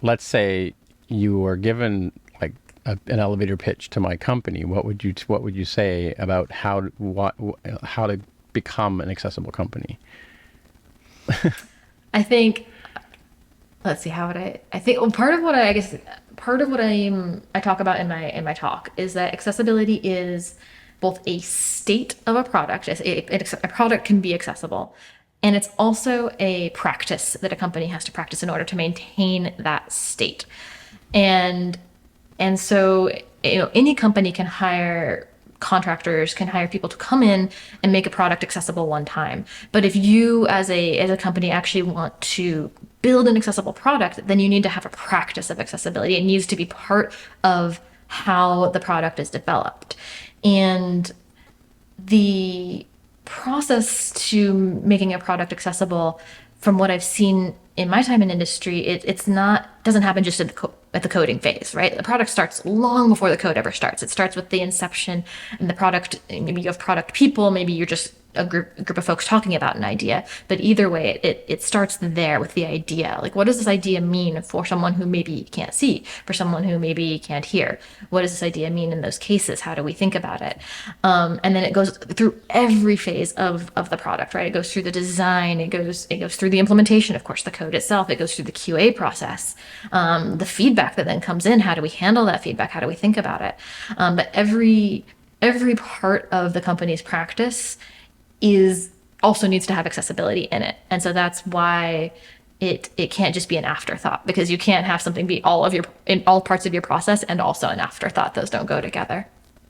let's say you were given like an elevator pitch to my company, what would you say about how to become an accessible company? I think, let's see, how would I think, well, part of what I guess, part of what I talk about in my talk is that accessibility is both a state of a product, a product can be accessible, and it's also a practice that a company has to practice in order to maintain that state. And so, any company can hire contractors, can hire people to come in and make a product accessible one time. But if you as a company actually want to build an accessible product, then you need to have a practice of accessibility. It needs to be part of how the product is developed. And the process to making a product accessible, from what I've seen in my time in industry, it's not doesn't happen just at the coding phase, right? The product starts long before the code ever starts. It starts with the inception and the product. Maybe you have product people, maybe you're just a group of folks talking about an idea. But either way, it starts there with the idea. Like, what does this idea mean for someone who maybe can't see, for someone who maybe can't hear? What does this idea mean in those cases? How do we think about it? And then it goes through every phase of the product, right? It goes through the design, it goes through the implementation, of course, the code itself, it goes through the QA process, the feedback that then comes in. How do we handle that feedback? How do we think about it? But every part of the company's practice is also needs to have accessibility in it. And so that's why it can't just be an afterthought, because you can't have something be all of your in all parts of your process and also an afterthought. Those don't go together.